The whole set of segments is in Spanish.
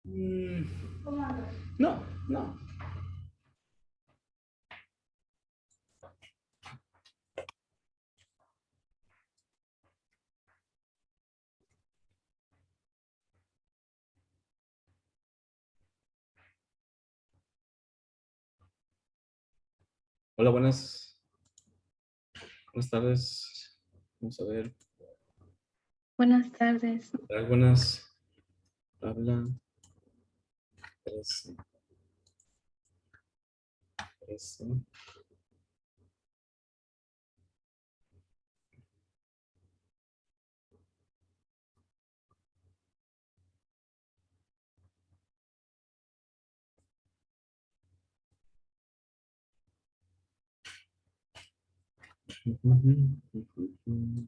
Mm, no, no. Hola, buenas tardes. Vamos a ver. Buenas tardes. Buenas. Habla 13. 13. Ujú.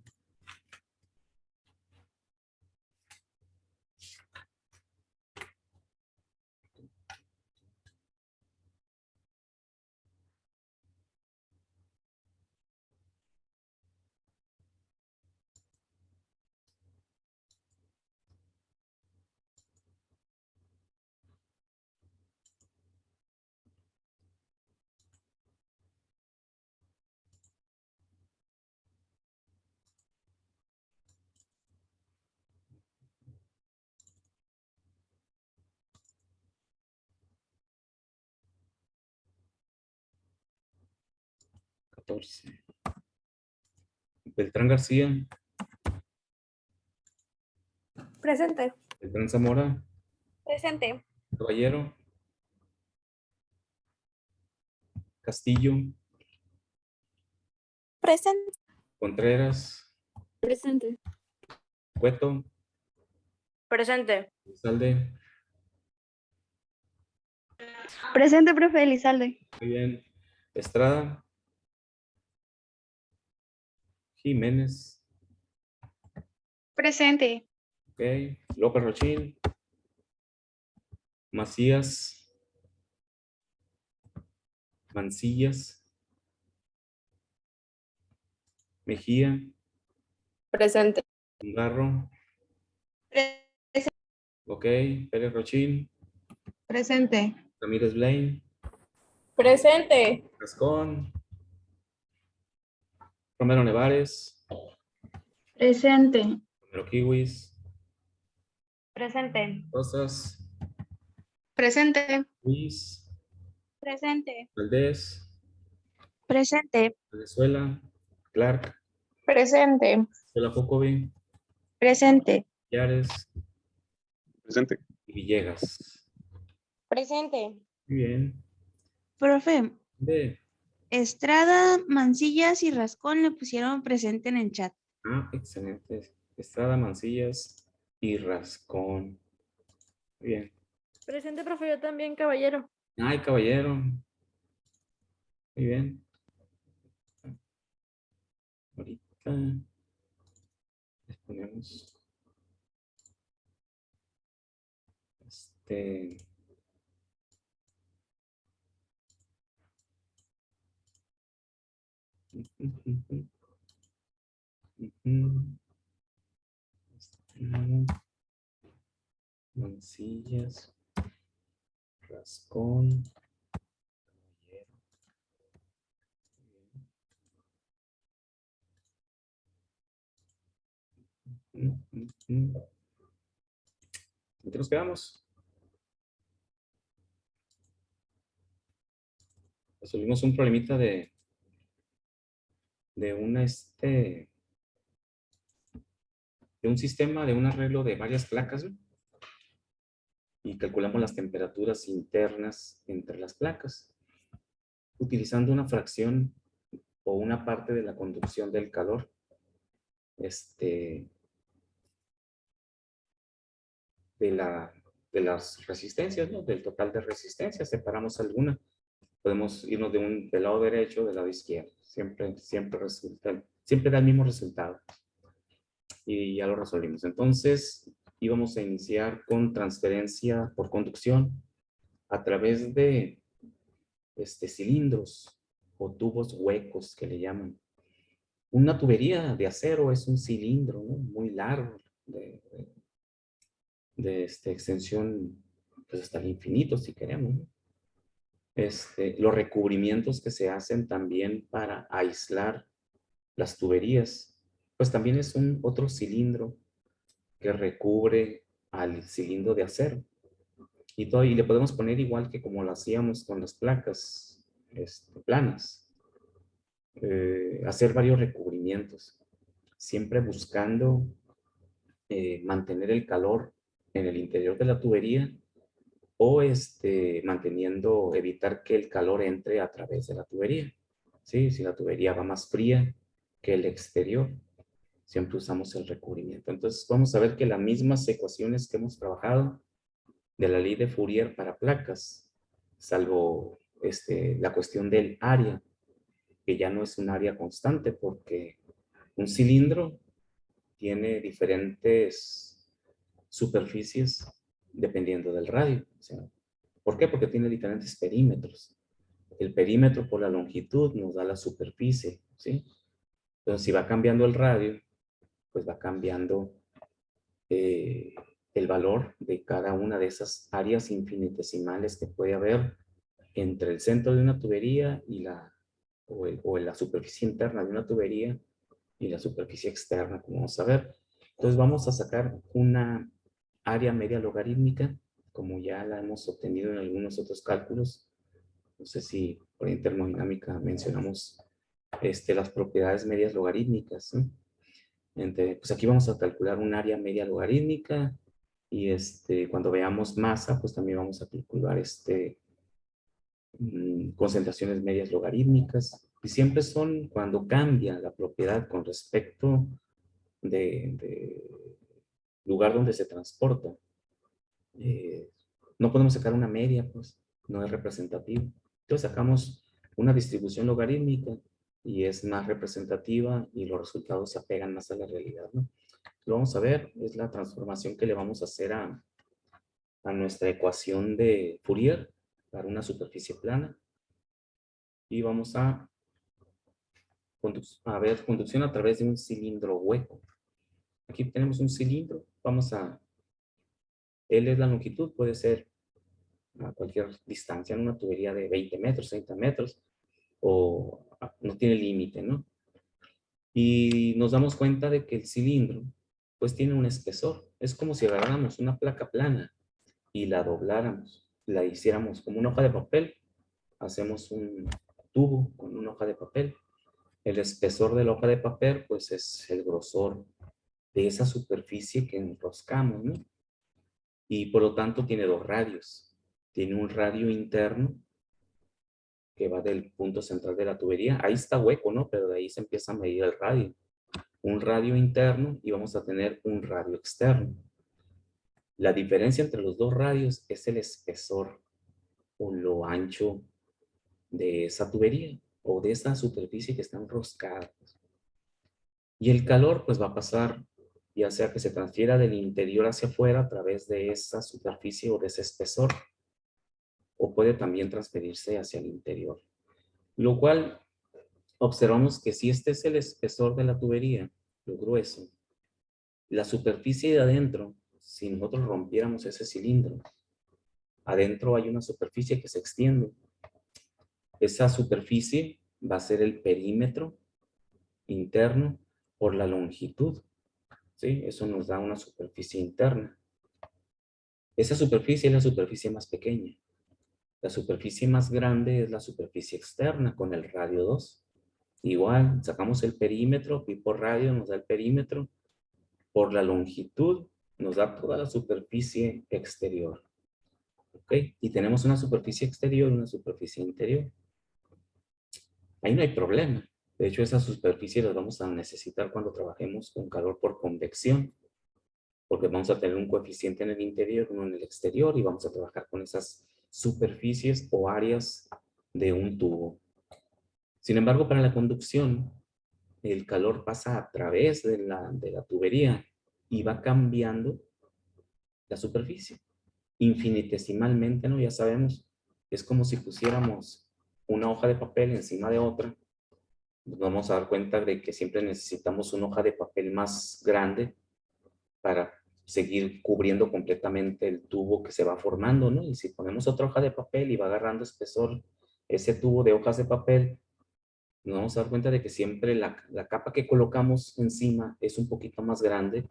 14. Beltrán García. Presente. Beltrán Zamora. Presente. Caballero. Castillo. Presente. Contreras. Presente. Cueto. Presente. Salde. Presente, profe Elizalde. Muy bien. Estrada. Jiménez. Presente. Ok. López Rochín. Macías. Mancillas. Mejía. Presente. Garro. Ok. Pérez Rochín. Presente. Ramírez Blaine. Presente. Gascón. Romero Nevares. Presente. Romero Kiwis. Presente. Rosas. Presente. Luis. Presente. Valdés. Presente. Venezuela. Clark. Presente. Venezuela Jocobi. Presente. Yares. Presente. Y Villegas. Presente. Muy bien. Profe, De. Estrada, Mancillas y Rascón le pusieron presente en el chat. Excelente. Estrada, Mancillas y Rascón. Muy bien. Presente, profe, yo también, caballero. Ay, caballero. Muy bien. Ahorita les ponemos este. Mancillas, Rascón, caballero. ¿En qué nos quedamos? Resolvimos un problemita de una de un sistema, de un arreglo de varias placas, ¿no? Y calculamos las temperaturas internas entre las placas, utilizando una fracción o una parte de la conducción del calor. De, la, de las resistencias, ¿no? Del total de resistencias, separamos alguna. Podemos irnos del lado derecho o del lado izquierdo. Siempre da el mismo resultado. Y ya lo resolvimos. Entonces, íbamos a iniciar con transferencia por conducción a través de cilindros o tubos huecos que le llaman. Una tubería de acero es un cilindro, ¿no? Muy largo de extensión pues hasta el infinito si queremos, ¿no? Los recubrimientos que se hacen también para aislar las tuberías, pues también es otro cilindro que recubre al cilindro de acero. Y le podemos poner igual que como lo hacíamos con las placas planas, hacer varios recubrimientos, siempre buscando mantener el calor en el interior de la tubería o evitar que el calor entre a través de la tubería. ¿Sí? Si la tubería va más fría que el exterior, siempre usamos el recubrimiento. Entonces vamos a ver que las mismas ecuaciones que hemos trabajado de la ley de Fourier para placas, salvo la cuestión del área, que ya no es un área constante porque un cilindro tiene diferentes superficies dependiendo del radio. O sea, ¿por qué? Porque tiene diferentes perímetros. El perímetro por la longitud nos da la superficie, ¿sí? Entonces, si va cambiando el radio, pues va cambiando el valor de cada una de esas áreas infinitesimales que puede haber entre el centro de una tubería y la superficie interna de una tubería y la superficie externa, como vamos a ver. Entonces vamos a sacar una área media logarítmica, como ya la hemos obtenido en algunos otros cálculos. No sé si por termodinámica mencionamos las propiedades medias logarítmicas, ¿no? Pues aquí vamos a calcular un área media logarítmica y cuando veamos masa, pues también vamos a calcular concentraciones medias logarítmicas. Y siempre son cuando cambia la propiedad con respecto de lugar donde se transporta. No podemos sacar una media, pues no es representativo. Entonces sacamos una distribución logarítmica y es más representativa y los resultados se apegan más a la realidad, ¿no? Lo vamos a ver, es la transformación que le vamos a hacer a nuestra ecuación de Fourier para una superficie plana. Y vamos a ver conducción a través de un cilindro hueco. Aquí tenemos un cilindro, L es la longitud, puede ser a cualquier distancia, en una tubería de 20 metros, 30 metros, o no tiene límite, ¿no? Y nos damos cuenta de que el cilindro, pues tiene un espesor. Es como si agarráramos una placa plana y la dobláramos, la hiciéramos como una hoja de papel. Hacemos un tubo con una hoja de papel. El espesor de la hoja de papel, pues es el grosor de esa superficie que enroscamos, ¿no? Y por lo tanto tiene dos radios. Tiene un radio interno que va del punto central de la tubería. Ahí está hueco, ¿no? Pero de ahí se empieza a medir el radio. Un radio interno y vamos a tener un radio externo. La diferencia entre los dos radios es el espesor o lo ancho de esa tubería o de esa superficie que está enroscada. Y el calor pues va a pasar ya sea que se transfiera del interior hacia afuera a través de esa superficie o de ese espesor, o puede también transferirse hacia el interior. Lo cual observamos que si este es el espesor de la tubería, lo grueso, la superficie de adentro, si nosotros rompiéramos ese cilindro, adentro hay una superficie que se extiende. Esa superficie va a ser el perímetro interno por la longitud, ¿sí? Eso nos da una superficie interna. Esa superficie es la superficie más pequeña. La superficie más grande es la superficie externa con el radio 2. Igual, sacamos el perímetro, pi por radio nos da el perímetro. Por la longitud nos da toda la superficie exterior. ¿Ok? Y tenemos una superficie exterior y una superficie interior. Ahí no hay problema. De hecho, esas superficies las vamos a necesitar cuando trabajemos con calor por convección, porque vamos a tener un coeficiente en el interior, uno en el exterior, y vamos a trabajar con esas superficies o áreas de un tubo. Sin embargo, para la conducción, el calor pasa a través de la tubería y va cambiando la superficie. Infinitesimalmente, ¿no? Ya sabemos, es como si pusiéramos una hoja de papel encima de otra. Nos vamos a dar cuenta de que siempre necesitamos una hoja de papel más grande para seguir cubriendo completamente el tubo que se va formando, ¿no? Y si ponemos otra hoja de papel y va agarrando espesor ese tubo de hojas de papel, nos vamos a dar cuenta de que siempre la capa que colocamos encima es un poquito más grande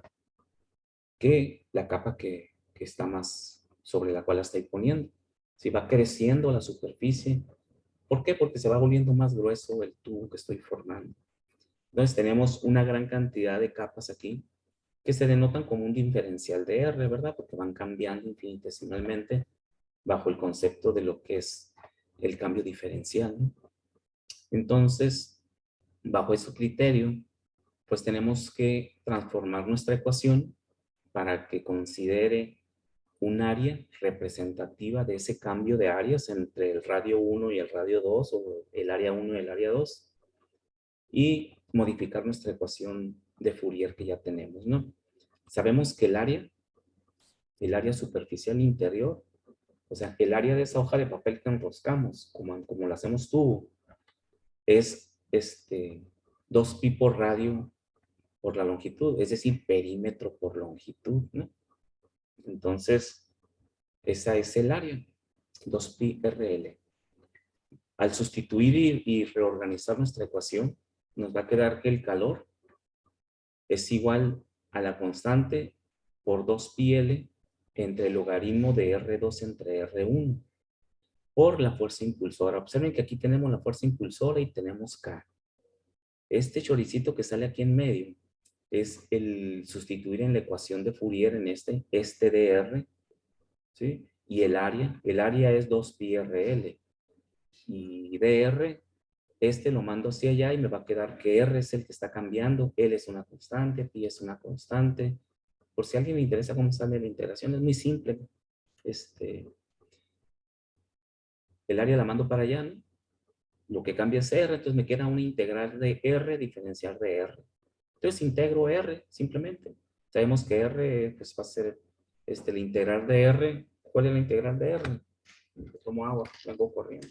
que la capa que está más sobre la cual la estoy poniendo. Si va creciendo la superficie, ¿por qué? Porque se va volviendo más grueso el tubo que estoy formando. Entonces tenemos una gran cantidad de capas aquí que se denotan como un diferencial de R, ¿verdad? Porque van cambiando infinitesimalmente bajo el concepto de lo que es el cambio diferencial, ¿no? Entonces, bajo ese criterio, pues tenemos que transformar nuestra ecuación para que considere un área representativa de ese cambio de áreas entre el radio 1 y el radio 2, o el área 1 y el área 2, y modificar nuestra ecuación de Fourier que ya tenemos, ¿no? Sabemos que el área superficial interior, o sea, el área de esa hoja de papel que enroscamos, como lo hacemos tubo, es 2pi por radio por la longitud, es decir, perímetro por longitud, ¿no? Entonces, esa es el área, 2pi RL. Al sustituir y reorganizar nuestra ecuación, nos va a quedar que el calor es igual a la constante por 2πl entre el logaritmo de R2 entre R1 por la fuerza impulsora. Observen que aquí tenemos la fuerza impulsora y tenemos K. Este choricito que sale aquí en medio es el sustituir en la ecuación de Fourier en este de R, ¿sí? Y el área es 2πrl. Y dr, lo mando hacia allá y me va a quedar que R es el que está cambiando, L es una constante, pi es una constante. Por si a alguien le interesa cómo sale la integración, es muy simple. El área la mando para allá, ¿no? Lo que cambia es R, entonces me queda una integral de R diferencial de R. Entonces integro R simplemente. Sabemos que R pues, va a ser la integral de R. ¿Cuál es la integral de R? Tomo agua, vengo corriendo.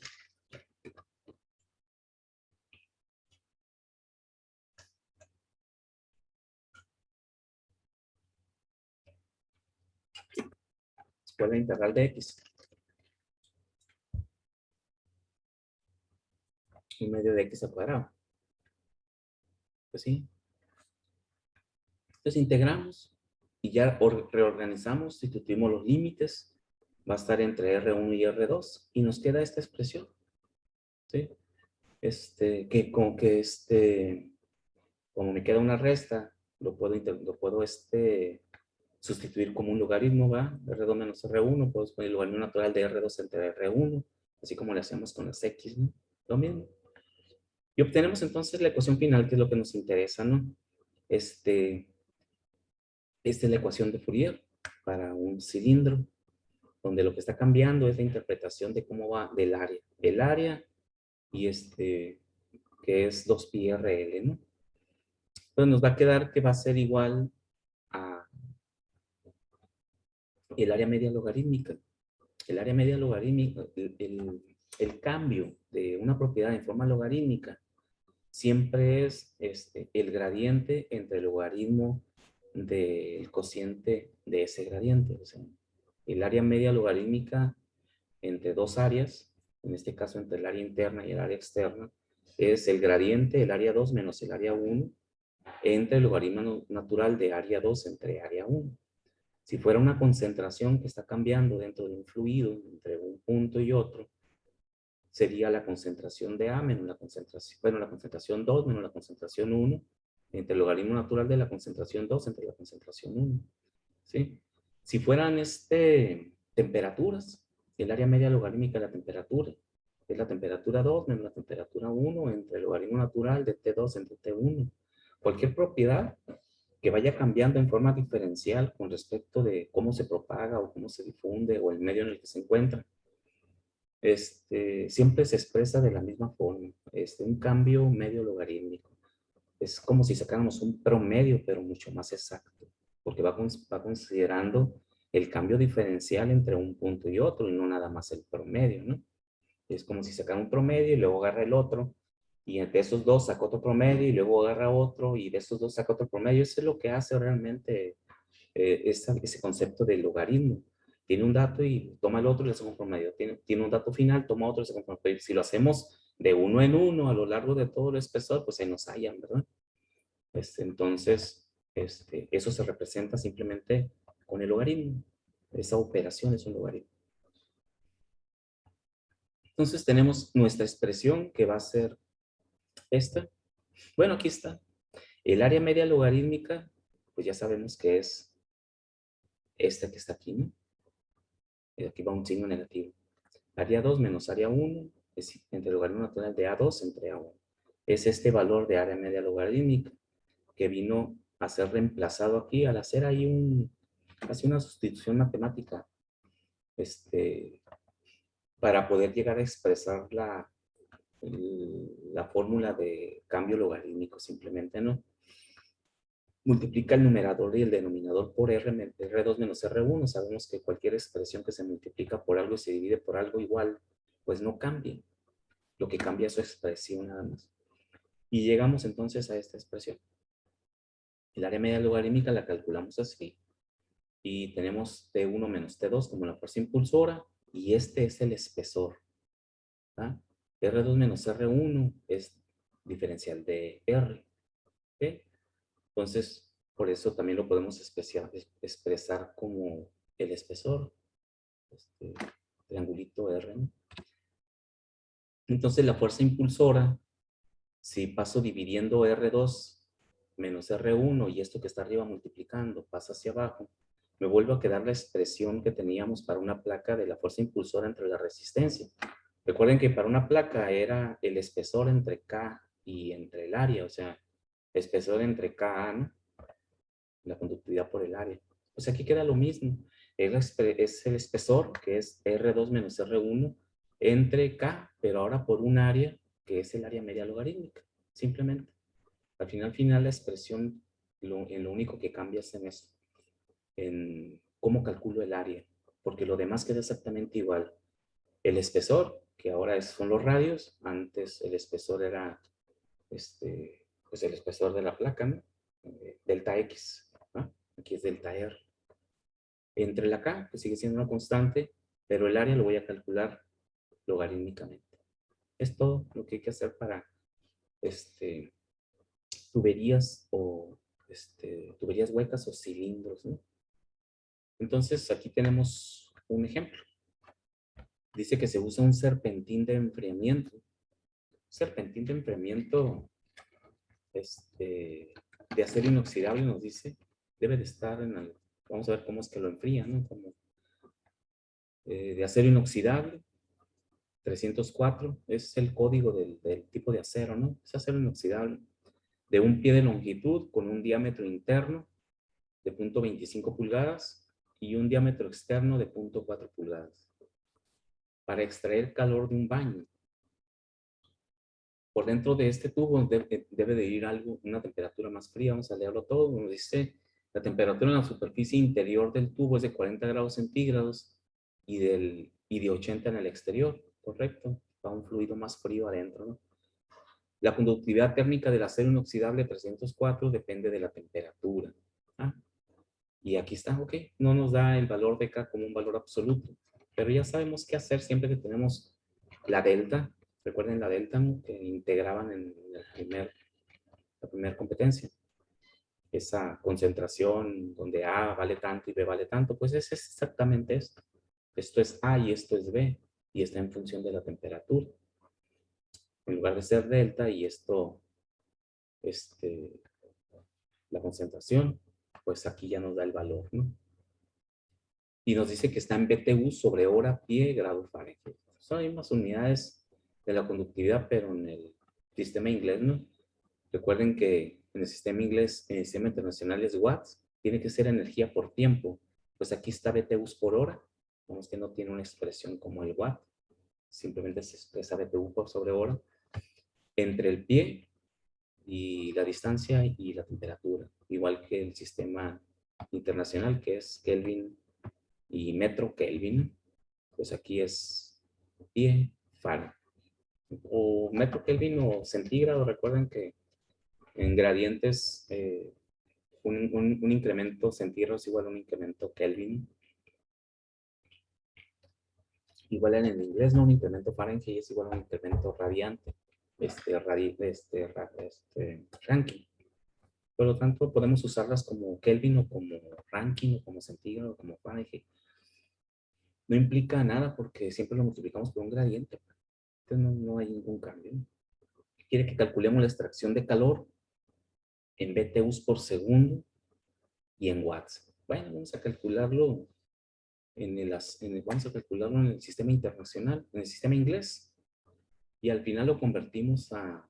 ¿Cuál es la integral de X? 1/2 de X al cuadrado. Pues sí. Entonces integramos y ya reorganizamos, sustituimos los límites. Va a estar entre R1 y R2 y nos queda esta expresión. ¿Sí? Como me queda una resta, lo puedo sustituir como un logaritmo, ¿va? R2 menos R1, puedo poner el logaritmo natural de R2 entre R1, así como le hacemos con las X, ¿no? Lo mismo. Y obtenemos entonces la ecuación final, que es lo que nos interesa, ¿no? Esta es la ecuación de Fourier para un cilindro, donde lo que está cambiando es la interpretación de cómo va del área. El área y que es 2πrl, ¿no? Entonces nos va a quedar que va a ser igual a el área media logarítmica. El área media logarítmica, el cambio de una propiedad en forma logarítmica siempre es el gradiente entre el logaritmo del cociente de ese gradiente. O sea, el área media logarítmica entre dos áreas, en este caso entre el área interna y el área externa, es el gradiente, el área 2 menos el área 1, entre el logaritmo natural de área 2 entre área 1. Si fuera una concentración que está cambiando dentro de un fluido, entre un punto y otro, sería la concentración de A menos la concentración 2 menos la concentración 1, entre el logaritmo natural de la concentración 2 entre la concentración 1. ¿Sí? Si fueran temperaturas, el área media logarítmica de la temperatura es la temperatura 2 menos la temperatura 1 entre el logaritmo natural de T2 entre T1. Cualquier propiedad que vaya cambiando en forma diferencial con respecto de cómo se propaga o cómo se difunde o el medio en el que se encuentra, siempre se expresa de la misma forma, un cambio medio logarítmico. Es como si sacáramos un promedio, pero mucho más exacto, porque va considerando el cambio diferencial entre un punto y otro, y no nada más el promedio, ¿no? Es como si sacara un promedio y luego agarra el otro, y entre esos dos saca otro promedio y luego agarra otro, y de esos dos saca otro promedio. Eso es lo que hace realmente ese concepto del logaritmo. Tiene un dato y toma el otro y le hace un promedio. Tiene un dato final, toma otro y le hace un promedio. Si lo hacemos de uno en uno a lo largo de todo el espesor, pues se nos hallan, ¿verdad? Entonces, eso se representa simplemente con el logaritmo. Esa operación es un logaritmo. Entonces tenemos nuestra expresión que va a ser esta. Bueno, aquí está. El área media logarítmica, pues ya sabemos que es esta que está aquí, ¿no? Y aquí va un signo negativo. Área 2 menos área 1 es entre el logaritmo natural de A2 entre A1. Es este valor de área media logarítmica que vino a ser reemplazado aquí al hacer ahí hace una sustitución matemática para poder llegar a expresar la fórmula de cambio logarítmico simplemente, ¿no? Multiplica el numerador y el denominador por R2 menos R1. Sabemos que cualquier expresión que se multiplica por algo y se divide por algo igual, pues no cambia. Lo que cambia es su expresión nada más. Y llegamos entonces a esta expresión. El área media logarítmica la calculamos así. Y tenemos T1 menos T2 como la fuerza impulsora. Y este es el espesor. ¿Ah? R2 menos R1 es diferencial de R. ¿Okay? Entonces, por eso también lo podemos expresar como el espesor. Triangulito R, ¿no? Entonces, la fuerza impulsora, si paso dividiendo R2 menos R1 y esto que está arriba multiplicando pasa hacia abajo, me vuelvo a quedar la expresión que teníamos para una placa de la fuerza impulsora entre la resistencia. Recuerden que para una placa era el espesor entre K y entre el área, o sea, espesor entre KA, ¿no? La conductividad por el área. Pues aquí queda lo mismo. Es el espesor, que es R2 menos R1, entre K, pero ahora por un área, que es el área media logarítmica, simplemente. Al final la expresión, en lo único que cambia es en eso, en cómo calculo el área, porque lo demás queda exactamente igual. El espesor, que ahora son los radios, antes el espesor era, pues el espesor de la placa, ¿no? Delta X, ¿no? Aquí es delta R. Entre la K, que sigue siendo una constante, pero el área lo voy a calcular logarítmicamente. Es todo lo que hay que hacer para tuberías o tuberías huecas o cilindros, ¿no? Entonces, aquí tenemos un ejemplo. Dice que se usa un serpentín de enfriamiento. Serpentín de enfriamiento de acero inoxidable, nos dice, debe de estar en el, vamos a ver cómo es que lo enfría, ¿no? Como, de acero inoxidable, 304, es el código del tipo de acero, ¿no? Es acero inoxidable, de un pie de longitud con un diámetro interno de 0.25 pulgadas y un diámetro externo de 0.4 pulgadas. Para extraer calor de un baño. Por dentro de este tubo debe de ir algo, una temperatura más fría. Vamos a leerlo todo. Nos dice, la temperatura en la superficie interior del tubo es de 40 grados centígrados y de 80 en el exterior, ¿correcto? Va un fluido más frío adentro, ¿no? La conductividad térmica del acero inoxidable 304 depende de la temperatura. ¿Ah? Y aquí está, ok. No nos da el valor de K como un valor absoluto, pero ya sabemos qué hacer siempre que tenemos la delta. Recuerden la delta, ¿no? Que integraban en la primera competencia. Esa concentración donde A vale tanto y B vale tanto, pues es exactamente esto. Esto es A y esto es B, y está en función de la temperatura. En lugar de ser delta y esto, la concentración, pues aquí ya nos da el valor, ¿no? Y nos dice que está en BTU sobre hora, pie, grado Fahrenheit. Son las mismas unidades de la conductividad, pero en el sistema inglés, ¿no? Recuerden que en el sistema inglés, en el sistema internacional es watts, tiene que ser energía por tiempo. Pues aquí está BTU por hora. Vemos que no tiene una expresión como el watt. Simplemente se expresa BTU por sobre hora. Entre el pie y la distancia y la temperatura. Igual que el sistema internacional, que es Kelvin y metro Kelvin. Pues aquí es pie, Fahrenheit. O metro Kelvin o centígrado. Recuerden que en gradientes un incremento centígrado es igual a un incremento Kelvin. Igual en el inglés, ¿no? Un incremento Fahrenheit es igual a un incremento radiante, Rankine. Por lo tanto, podemos usarlas como Kelvin o como Rankine o como centígrado o como Fahrenheit. No implica nada porque siempre lo multiplicamos por un gradiente. Entonces no hay ningún cambio. Quiere que calculemos la extracción de calor en BTUs por segundo y en watts. Bueno, vamos a calcularlo vamos a calcularlo en el sistema internacional, en el sistema inglés. Y al final lo convertimos a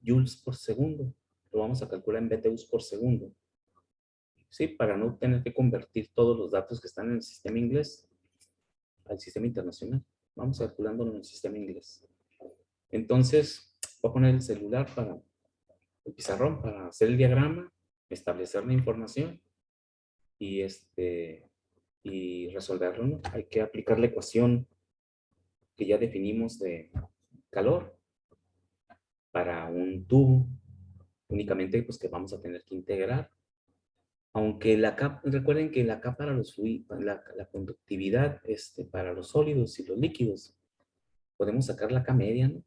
joules por segundo. Lo vamos a calcular en BTUs por segundo. Sí, para no tener que convertir todos los datos que están en el sistema inglés al sistema internacional. Vamos calculándolo en el sistema inglés. Entonces, voy a poner el celular el pizarrón para hacer el diagrama, establecer la información y, y resolverlo, ¿no? Hay que aplicar la ecuación que ya definimos de calor para un tubo, únicamente pues que vamos a tener que integrar. Aunque recuerden que la K para los fluidos, la conductividad para los sólidos y los líquidos, podemos sacar la K media, ¿no?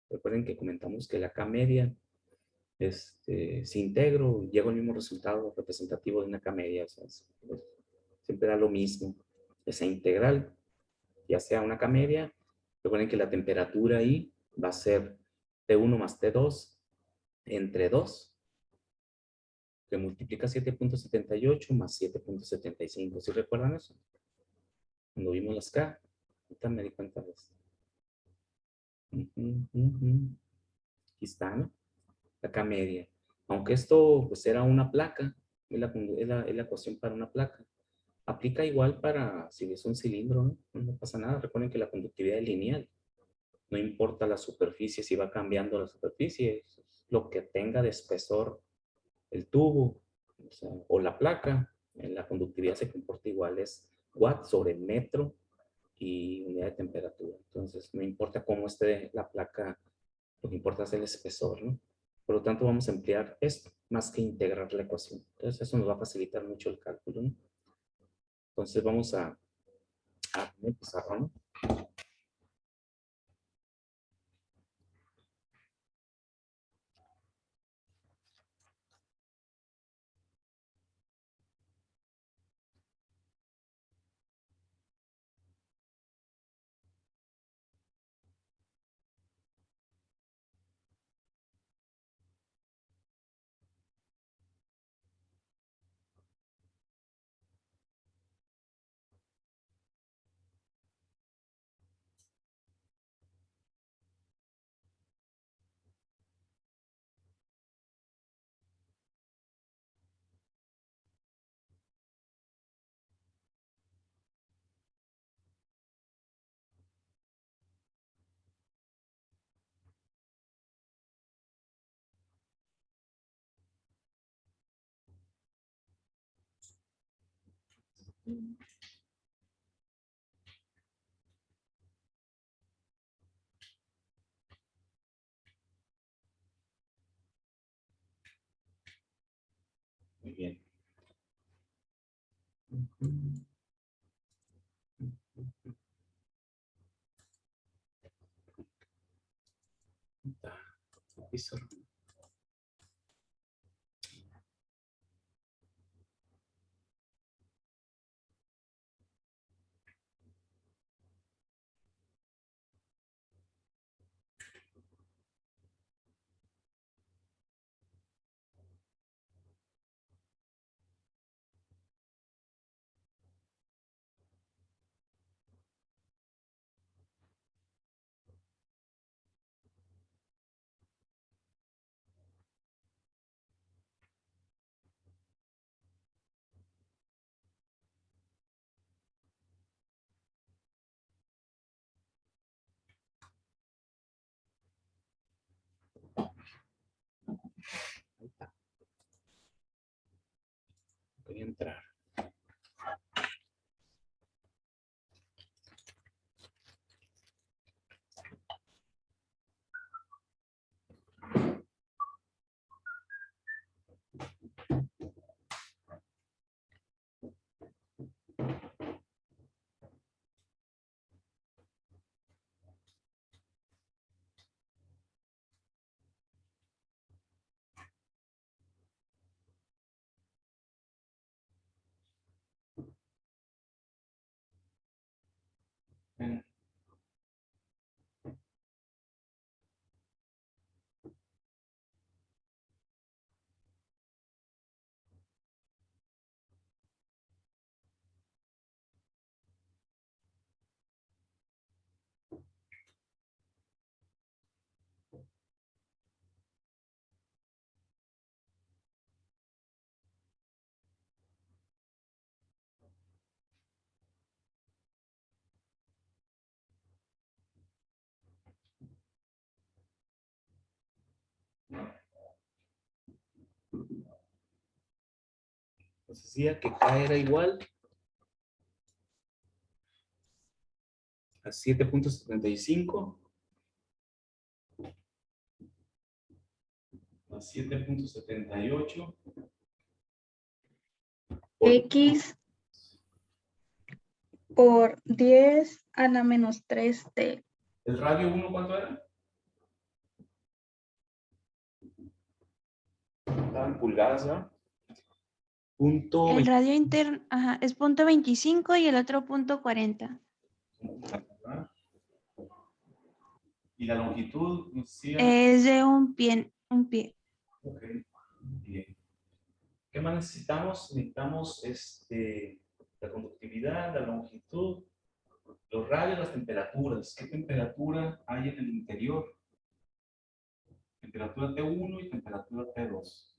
Recuerden que comentamos que la K media, si integro, llego al mismo resultado representativo de una K media, o sea, siempre da lo mismo. Esa integral, ya sea una K media, recuerden que la temperatura ahí va a ser T1 más T2 entre 2, que multiplica 7.78 más 7.75. ¿Sí recuerdan eso? Cuando vimos las K, ahorita me di cuenta de esto. Aquí está, ¿no? La K media. Aunque esto pues era una placa, es la ecuación para una placa. Aplica igual para si es un cilindro, ¿no? No pasa nada. Recuerden que la conductividad es lineal. No importa la superficie, si va cambiando la superficie, lo que tenga de espesor el tubo, o la placa, en la conductividad se comporta igual, es watt sobre metro y unidad de temperatura. Entonces, no importa cómo esté la placa, lo que importa es el espesor, ¿no? Por lo tanto, vamos a emplear esto, más que integrar la ecuación. Entonces, eso nos va a facilitar mucho el cálculo, ¿no? Entonces, vamos a empezar, ¿no? Muy bien. Pizarrón. Ahí está. Voy a entrar. Nos decía que K era igual a 7.75 a 7.78 por X por 10 a la menos 3t. el radio 1, ¿cuánto era? Estaban pulgadas, ¿no? Punto El radio interno, ajá, es punto 25 y el otro punto 40. 20, y la longitud nos decía. Es de un pie, Ok, bien. ¿Qué más necesitamos? Necesitamos la conductividad, la longitud, los radios, las temperaturas. ¿Qué temperatura hay en el interior? Temperatura T1 y temperatura T2.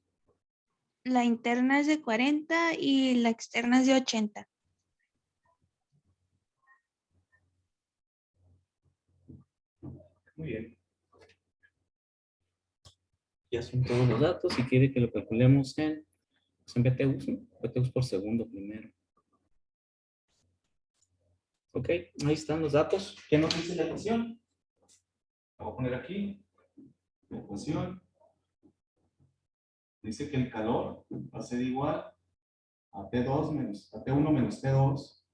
La interna es de 40 y la externa es de 80. Muy bien. Ya son todos los datos. Si quiere que lo calculemos en BTUs, ¿no? BTUs por segundo primero. Ok, ahí están los datos. ¿Qué nos dice la ecuación? La voy a poner aquí. La ecuación dice que el calor va a ser igual a T2 menos, a T1 menos T2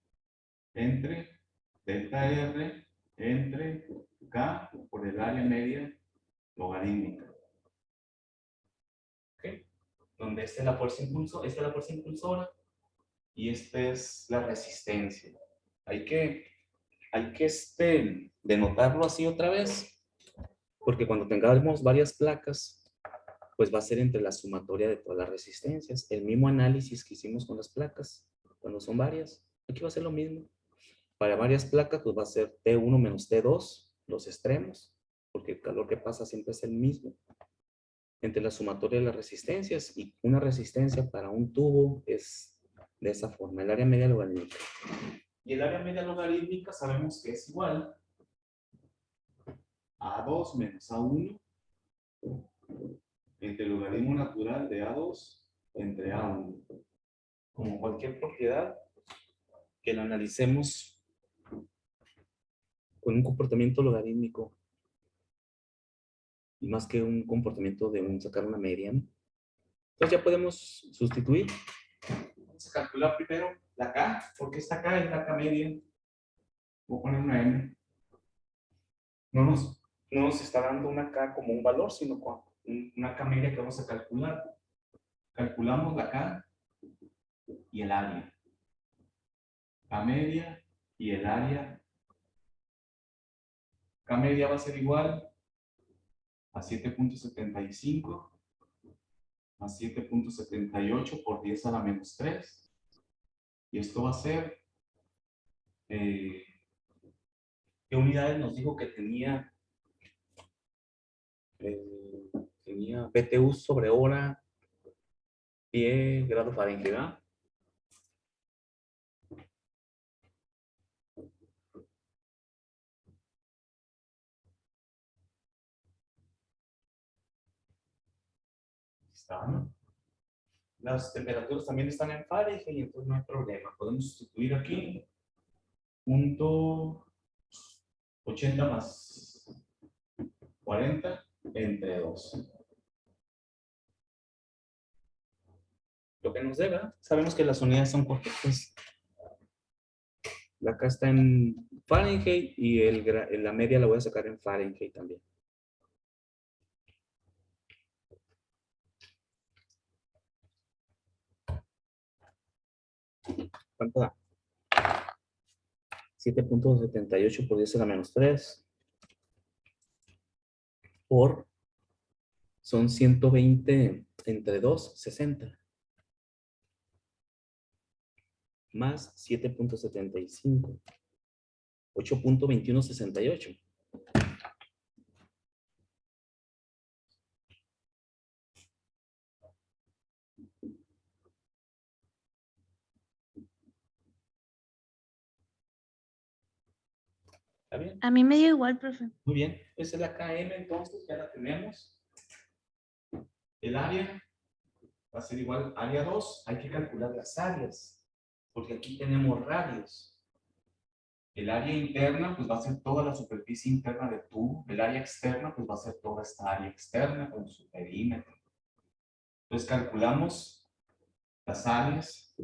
entre delta R entre K por el área media logarítmica. ¿Ok? Donde esta es la fuerza impulsora y esta es la resistencia. Hay que denotarlo así otra vez, porque cuando tengamos varias placas, pues va a ser entre la sumatoria de todas las resistencias. El mismo análisis que hicimos con las placas, cuando son varias. Aquí va a ser lo mismo. Para varias placas, pues va a ser T1 menos T2, los extremos, porque el calor que pasa siempre es el mismo. Entre la sumatoria de las resistencias, y una resistencia para un tubo es de esa forma, el área media logarítmica. Y el área media logarítmica sabemos que es igual a A2 menos A1 entre el logaritmo natural de A2 entre A1. Como cualquier propiedad que la analicemos con un comportamiento logarítmico y más que un comportamiento de sacar una media, ¿no? Entonces ya podemos sustituir. Vamos a calcular primero la K, porque esta K es la K media. Voy a poner una M. No nos está dando una K como un valor, sino una K media que vamos a calcular. Calculamos la K y el área. K media y el área. K media va a ser igual a 7.75 a 7.78 por 10 a la menos 3. Y esto va a ser, ¿qué unidades nos dijo que tenía? Tenía BTU sobre hora, pie, grado Fahrenheit, ¿verdad? Está, ¿no? Las temperaturas también están en Fahrenheit, y entonces no hay problema. Podemos sustituir aquí punto 80 más 40 entre 2. Lo que nos dé, ¿verdad? Sabemos que las unidades son correctas. Acá está en Fahrenheit y la media la voy a sacar en Fahrenheit también. ¿Cuánto da? 7.78 por 10 a la menos 3 por, son 120 entre 2, 60. Más 7.75. 8.2168. ¿Está bien? A mí me dio igual, profe. Muy bien. Esa es la KM, entonces ya la tenemos. El área va a ser igual área 2. Hay que calcular las áreas, porque aquí tenemos radios. El área interna, pues va a ser toda la superficie interna de tubo. El área externa, pues va a ser toda esta área externa con su perímetro. Entonces calculamos las áreas.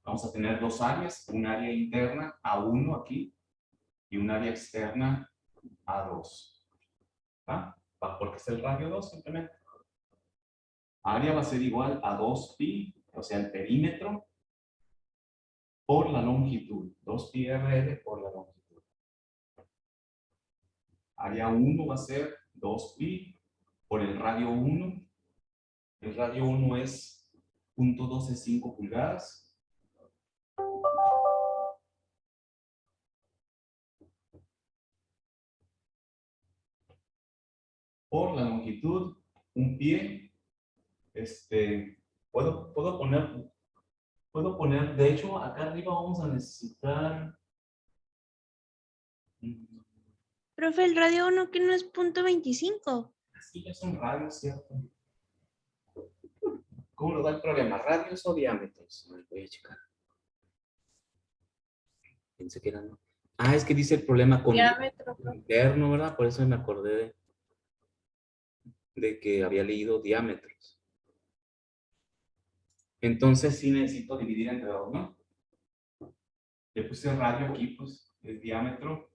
Vamos a tener dos áreas, un área interna A1 aquí y un área externa A2. ¿Va? Porque es el radio 2 simplemente. Área va a ser igual a 2pi, o sea, el perímetro, por la longitud. 2pi RL por la longitud. Área 1 va a ser 2pi por el radio 1. El radio 1 es 0.125 pulgadas. Por la longitud, un pie. Puedo poner, de hecho, acá arriba vamos a necesitar. Profe, el radio 1 que no es .25. Sí, ya son radios, ¿cierto? ¿Cómo lo da el problema? ¿Radios o diámetros? Voy a checar. Pensé que eran. Ah, es que dice el problema con Diámetro, profe. interno, ¿verdad? Por eso me acordé de que había leído diámetros. Entonces sí necesito dividir entre dos, ¿no? Le puse radio aquí, pues, el diámetro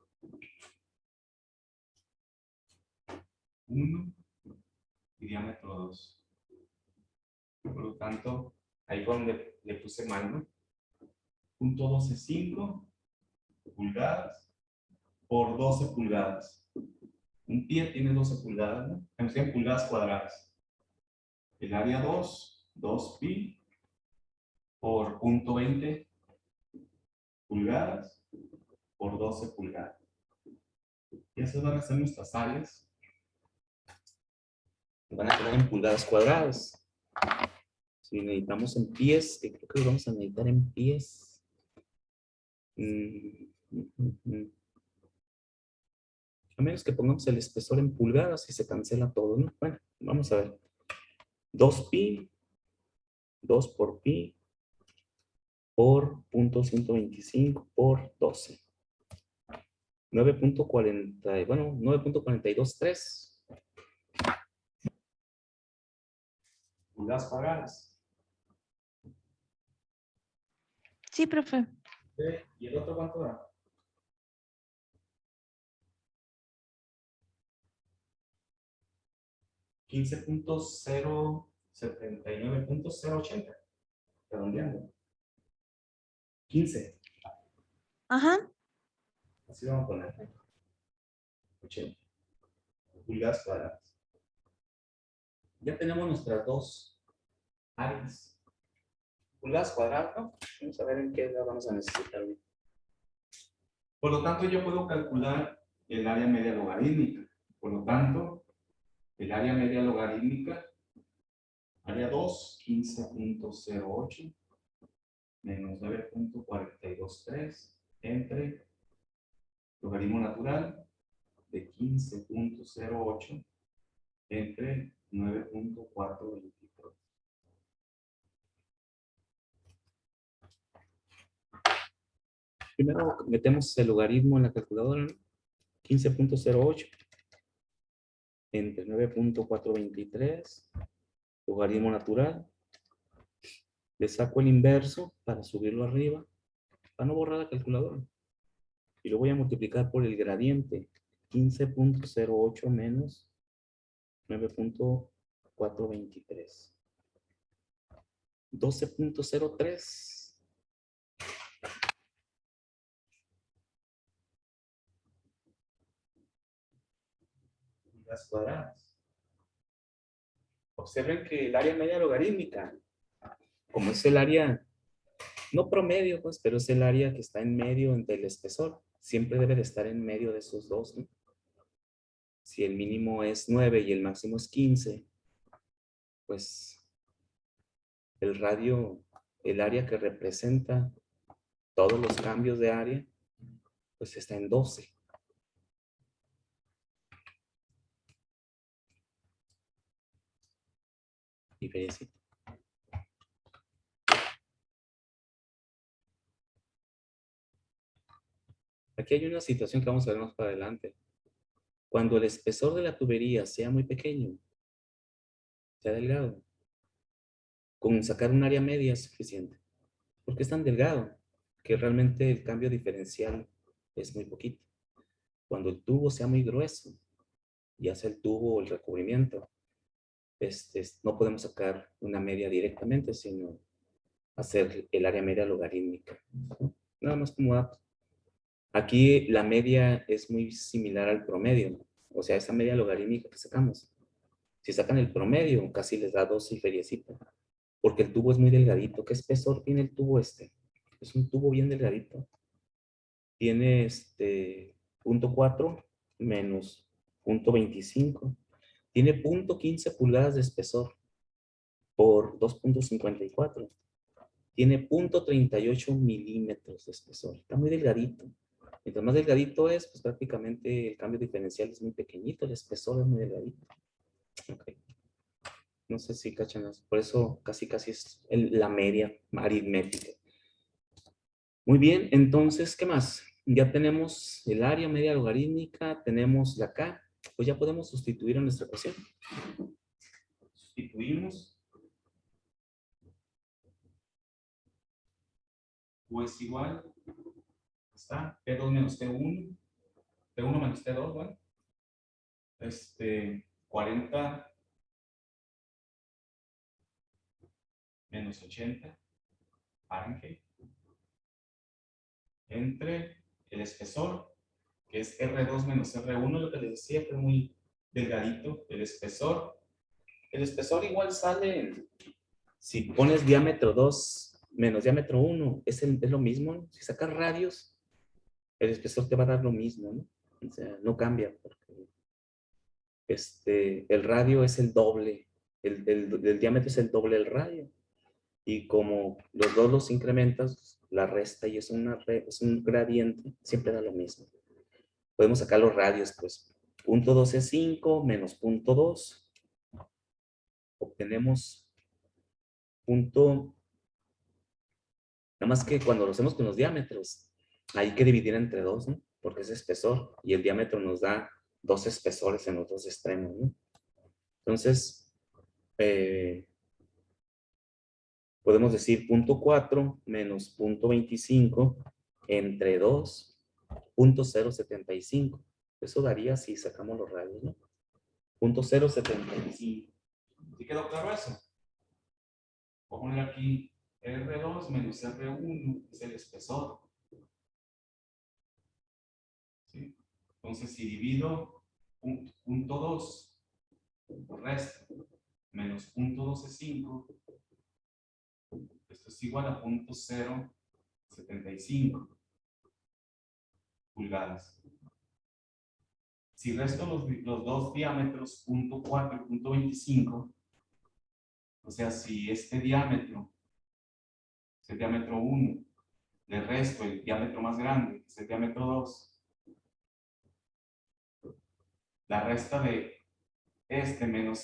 1 y diámetro 2. Por lo tanto, ahí fue donde le puse mal, ¿no? 0.125 pulgadas por 12 pulgadas. Un pie tiene 12 pulgadas, ¿no? En pulgadas cuadradas. El área 2, 2pi por 0.20 pulgadas por 12 pulgadas. Y esas van a ser nuestras áreas. Van a quedar en pulgadas cuadradas. Si necesitamos en pies, que creo que vamos a necesitar en pies. A menos que pongamos el espesor en pulgadas y se cancela todo, ¿no? Bueno, vamos a ver. 2pi, 2 por pi, por 0.125 por 12. 9.40, bueno, 9.423 pulgadas cuadradas. Sí, profe. ¿Y el otro cuánto da? 15.079.080. Redondeando. 15. Ajá. Así vamos a poner. 80 pulgadas cuadradas. Ya tenemos nuestras dos áreas. Pulgadas cuadradas, ¿no? Vamos a ver en qué la vamos a necesitar. Por lo tanto, yo puedo calcular el área media logarítmica. Por lo tanto, el área media logarítmica, área 2, 15.08 menos 9.423 entre logaritmo natural de 15.08 entre 9.423. Primero metemos el logaritmo en la calculadora, ¿no? 15.08 entre 9.423, logaritmo natural. Le saco el inverso para subirlo arriba, para no borrar la calculadora. Y lo voy a multiplicar por el gradiente. 15.08 menos 9.423. 12.03. Las cuadradas. Observen que el área media logarítmica, como es el área, no promedio, pues, pero es el área que está en medio entre el espesor, siempre debe de estar en medio de esos dos, ¿no? Si el mínimo es 9 y el máximo es 15, pues el radio, el área que representa todos los cambios de área, pues está en 12. y feriecita. Aquí hay una situación que vamos a ver más para adelante. Cuando el espesor de la tubería sea muy pequeño, sea delgado, con sacar un área media es suficiente. Porque es tan delgado que realmente el cambio diferencial es muy poquito. Cuando el tubo sea muy grueso, ya sea el tubo o el recubrimiento, no podemos sacar una media directamente, sino hacer el área media logarítmica, ¿no? Nada más como dato. Aquí la media es muy similar al promedio, o sea, esa media logarítmica que sacamos. Si sacan el promedio, casi les da 12 y feriecita, porque el tubo es muy delgadito. ¿Qué espesor tiene el tubo este? Es un tubo bien delgadito. Tiene 0.4 menos 0.25. Tiene 0.15 pulgadas de espesor por 2.54. Tiene 0.38 milímetros de espesor. Está muy delgadito. Mientras más delgadito es, pues prácticamente el cambio diferencial es muy pequeñito. El espesor es muy delgadito. Okay. No sé si cachan eso. Por eso casi es la media aritmética. Muy bien, entonces, ¿qué más? Ya tenemos el área media logarítmica, tenemos la K. Pues ya podemos sustituir en nuestra ecuación. Sustituimos. U es igual, está, P2 menos T1, T1 menos T2, ¿vale? 40 menos 80 Fahrenheit entre el espesor, que es R2 menos R1, lo que les decía, que es muy delgadito, el espesor. El espesor igual sale, si pones diámetro 2 menos diámetro 1, es lo mismo. Si sacas radios, el espesor te va a dar lo mismo, ¿no? O sea, no cambia, porque el radio es el doble, el diámetro es el doble del radio. Y como los dos los incrementas, la resta y es un gradiente, siempre da lo mismo. Podemos sacar los radios, pues, 0.125 menos 0.2. Obtenemos punto. Nada más que cuando lo hacemos con los diámetros, hay que dividir entre 2, ¿no? Porque es espesor y el diámetro nos da 2 espesores en los dos extremos, ¿no? Entonces, podemos decir 0.4 menos 0.25 entre 2, 0.075. Eso daría si sacamos los radios, ¿no? 0.075. ¿Sí quedó claro eso? Voy a poner aquí R2 menos R1 es el espesor. ¿Sí? Entonces, si divido 0.2 por resto menos 0.125, esto es igual a 0.075 pulgadas. Si resto los dos diámetros, 0.4 y 0.25, o sea, si este diámetro es el diámetro 1, le resto el diámetro más grande, que es el diámetro 2, la resta de menos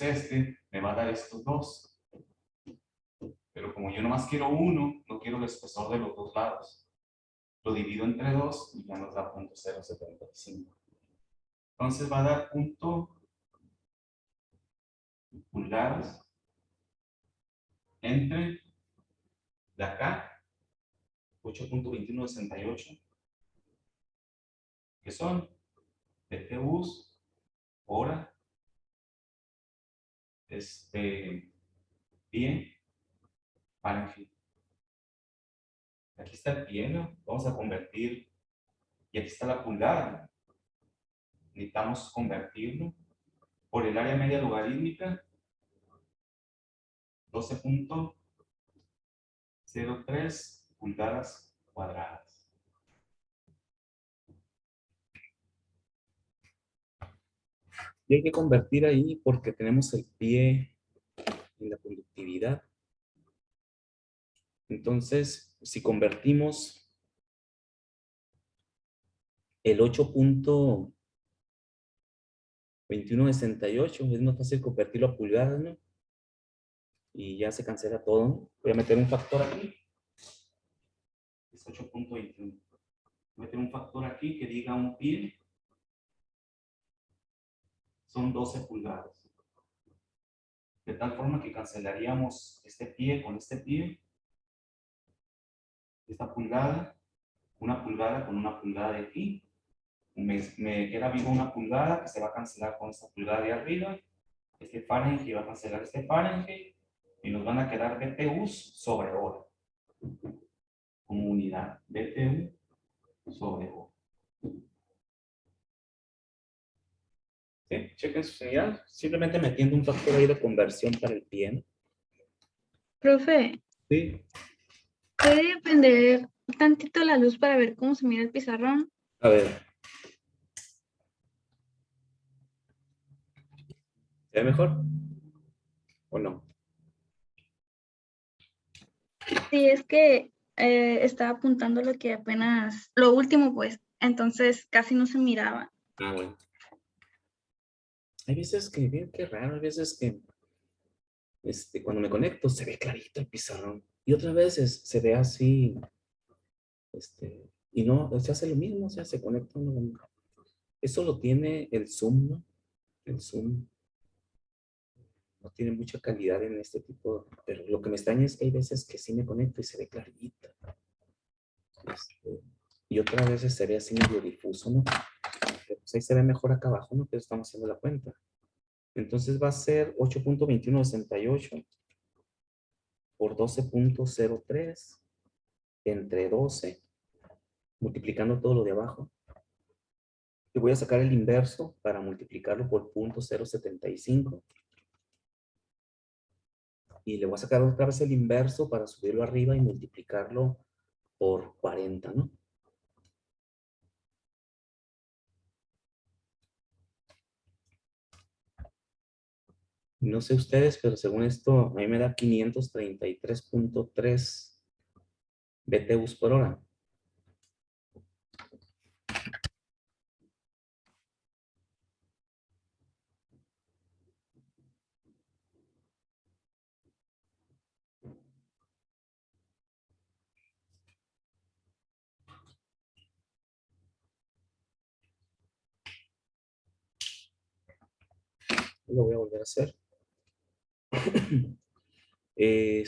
me va a dar estos dos. Pero como yo nomás quiero uno, no quiero el espesor de los dos lados. Lo divido entre 2 y ya nos da 0.075. Entonces va a dar pulgadas entre de acá, 8.2168, que son TTUs, hora, pie, Fahrenheit. Aquí está el pie, ¿no? Vamos a convertir, y aquí está la pulgada. Necesitamos convertirlo por el área media logarítmica, 12.03 pulgadas cuadradas. Y hay que convertir ahí porque tenemos el pie en la conductividad. Entonces, si convertimos el 8.2168, es más fácil convertirlo a pulgadas, ¿no? y ya se cancela todo. Voy a meter un factor aquí. Es 8.21. Voy a meter un factor aquí que diga un pie. Son 12 pulgadas. De tal forma que cancelaríamos este pie con este pie. Esta pulgada, una pulgada con una pulgada de aquí. Me queda vivo una pulgada que se va a cancelar con esta pulgada de arriba. Este Fahrenheit va a cancelar este Fahrenheit. Y nos van a quedar BTUs sobre hora. Como unidad. BTU sobre hora. ¿Sí? Chequen su señal. Simplemente metiendo un factor ahí de conversión para el pie, ¿no? Profe, Sí. ¿puede prender tantito la luz para ver cómo se mira el pizarrón? A ver. ¿Se ve mejor? ¿O no? Sí, es que estaba apuntando lo que apenas, lo último pues, entonces casi no se miraba. Ah, bueno. Hay veces que, bien, qué raro, hay veces que cuando me conecto se ve clarito el pizarrón. Y otras veces se ve así, y no, se hace lo mismo, o sea, se conecta uno. Eso lo tiene el Zoom, ¿no? El Zoom no tiene mucha calidad en este tipo, pero lo que me extraña es que hay veces que sí me conecto y se ve clarito. Y otras veces se ve así medio difuso, ¿no? Pero pues ahí se ve mejor acá abajo, ¿no? Pero estamos haciendo la cuenta. Entonces va a ser 8.2168 por 12.03 entre 12, multiplicando todo lo de abajo. Y voy a sacar el inverso para multiplicarlo por 0.075. Y le voy a sacar otra vez el inverso para subirlo arriba y multiplicarlo por 40, ¿no? No sé ustedes, pero según esto, a mí me da 533.3 BTUs por hora. Lo voy a volver a hacer. El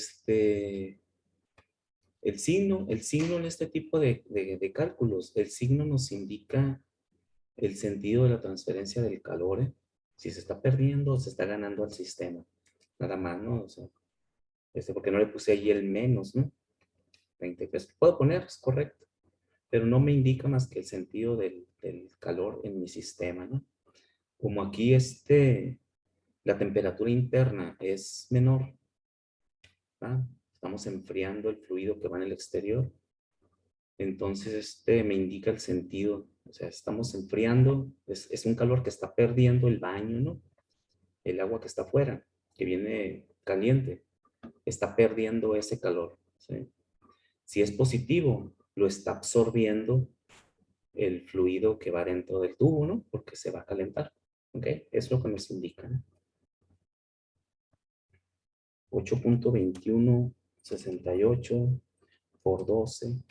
signo en este tipo de cálculos, el signo nos indica el sentido de la transferencia del calor, ¿eh? Si se está perdiendo o se está ganando al sistema. Nada más, ¿no? O sea, porque no le puse ahí el menos, ¿no? 23. Puedo poner, es correcto, pero no me indica más que el sentido del calor en mi sistema, ¿no? Como aquí la temperatura interna es menor, ¿va? Estamos enfriando el fluido que va en el exterior. Entonces, me indica el sentido. O sea, estamos enfriando, es un calor que está perdiendo el baño, ¿no? El agua que está afuera, que viene caliente, está perdiendo ese calor, ¿sí? Si es positivo, lo está absorbiendo el fluido que va dentro del tubo, ¿no? Porque se va a calentar, ¿ok? Es lo que nos indica, ¿no? 8.2168 por 12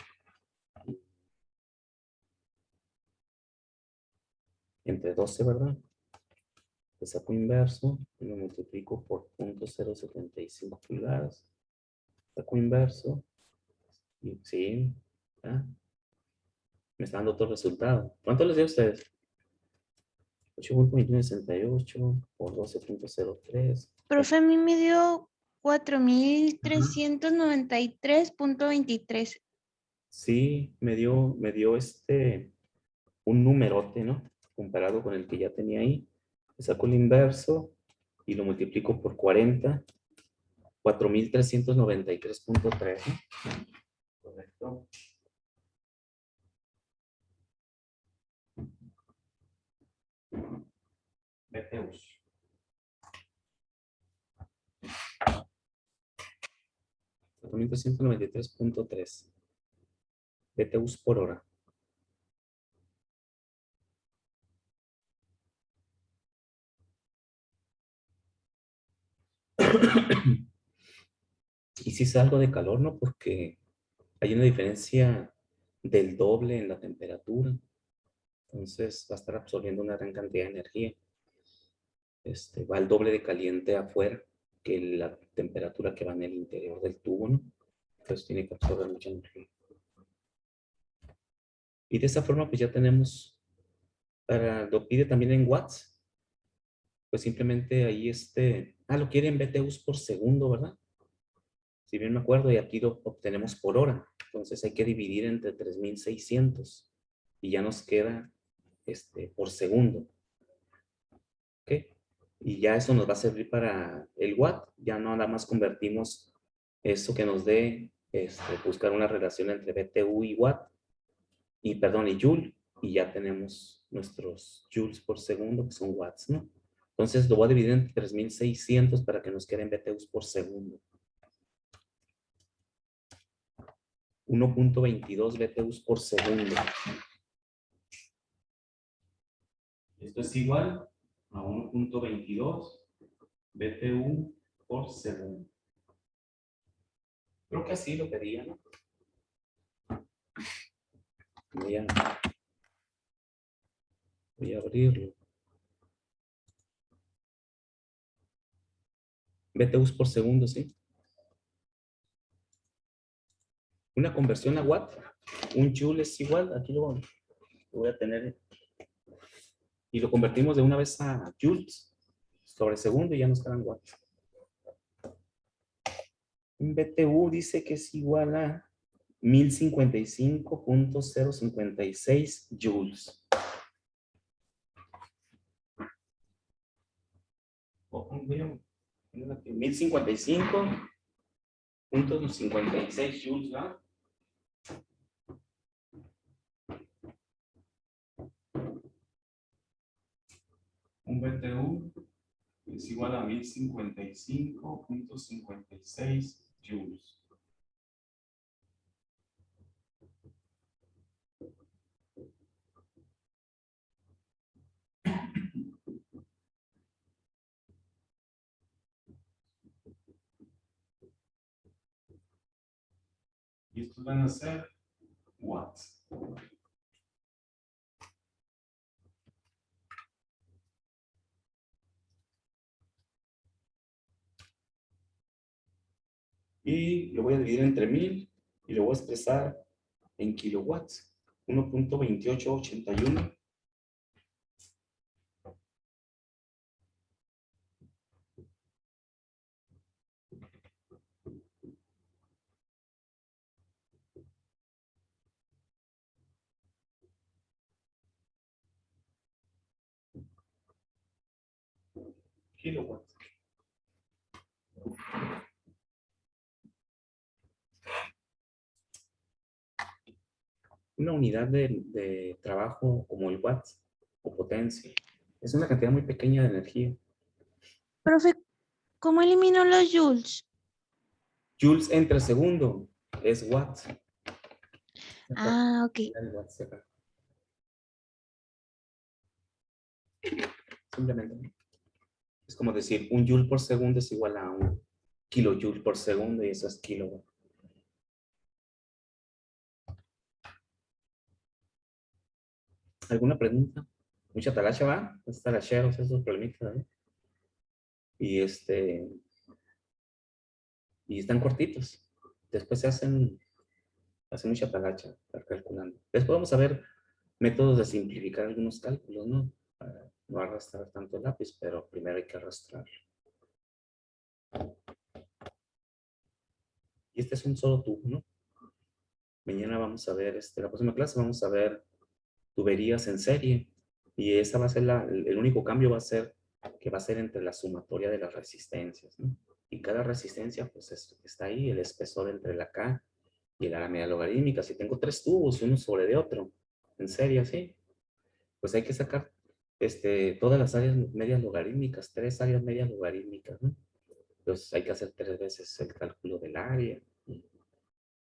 entre 12, ¿verdad? Le saco inverso y lo multiplico por 0.075 pulgadas. Saco inverso y sí, ¿ah? Me está dando otro resultado. ¿Cuánto les dio a ustedes? 8.2168 por 12.03. Profe, a mí me dio Ajá. 4.393.23. Sí, me dio un numerote, ¿no? Comparado con el que ya tenía ahí. Le saco el inverso y lo multiplico por 40. 4.393.3, ¿no? Correcto. BTUs. 4.393.3 BTUs por hora. Y sí es algo de calor, ¿no? Porque hay una diferencia del doble en la temperatura. Entonces va a estar absorbiendo una gran cantidad de energía. Va el doble de caliente afuera que la temperatura que va en el interior del tubo, ¿no? Entonces tiene que absorber mucha energía. Y de esa forma pues ya tenemos, lo pide también en watts, pues simplemente ahí lo quiere en BTUs por segundo, ¿verdad? Si bien me acuerdo, y aquí lo obtenemos por hora. Entonces hay que dividir entre 3600 y ya nos queda por segundo. ¿Ok? Y ya eso nos va a servir para el watt. Ya no nada más convertimos eso que nos dé, buscar una relación entre BTU y watt, y joule, y ya tenemos nuestros joules por segundo, que son watts, ¿no? Entonces lo voy a dividir en 3600 para que nos queden BTUs por segundo. 1.22 BTUs por segundo. Esto es igual a 1.22 BTU por segundo. Creo que así lo pedía, ¿no? Voy a abrirlo. BTUs por segundo, ¿sí? Una conversión a watt. Un joule es igual, aquí lo voy a tener. Y lo convertimos de una vez a joules sobre segundo y ya nos quedan watts. Un BTU dice que es igual a 1055.056 joules. 1055.56 joules, ¿no? Un BTU es igual a 1055.56 joules. Y estos van a ser watts. Y lo voy a dividir entre 1000 y lo voy a expresar en kilowatts. 1.2881. Kilowatts. Una unidad de trabajo como el watt o potencia es una cantidad muy pequeña de energía. Profe, ¿cómo eliminó los joules? Joules entre segundo es watt. Ah, ok. Simplemente. Es como decir, un joule por segundo es igual a un kilojoule por segundo y eso es kilowatt. ¿Alguna pregunta? Mucha talacha, ¿va? Es talacheros, esos problemitas, ¿no? Y y están cortitos. Después se hacen mucha talacha estar calculando. Después vamos a ver métodos de simplificar algunos cálculos, ¿no? Para no arrastrar tanto lápiz, pero primero hay que arrastrar. Y este es un solo tubo, ¿no? Mañana vamos a ver, la próxima clase vamos a ver tuberías en serie. Y esa va a ser el único cambio va a ser que va a ser entre la sumatoria de las resistencias, ¿no? Y cada resistencia, pues está ahí, el espesor entre la K y la media logarítmica. Si tengo 3 tubos, uno sobre de otro, en serie así, pues hay que sacar todas las áreas medias logarítmicas, 3 áreas medias logarítmicas, ¿no? Entonces hay que hacer 3 veces el cálculo del área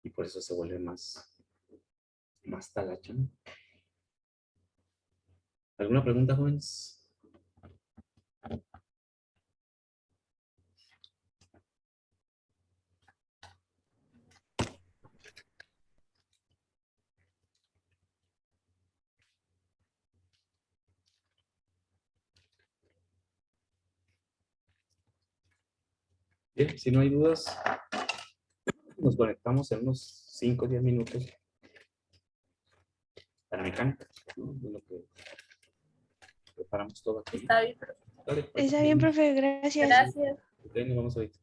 y por eso se vuelve más talacha, ¿no? ¿Alguna pregunta, jóvenes? Bien, si no hay dudas, nos conectamos en unos 5 o 10 minutos para mecánica, ¿no? De lo que preparamos todo aquí. Está bien. Vale, pues, Está bien, profe, gracias. Gracias. ok, nos vemos ahorita.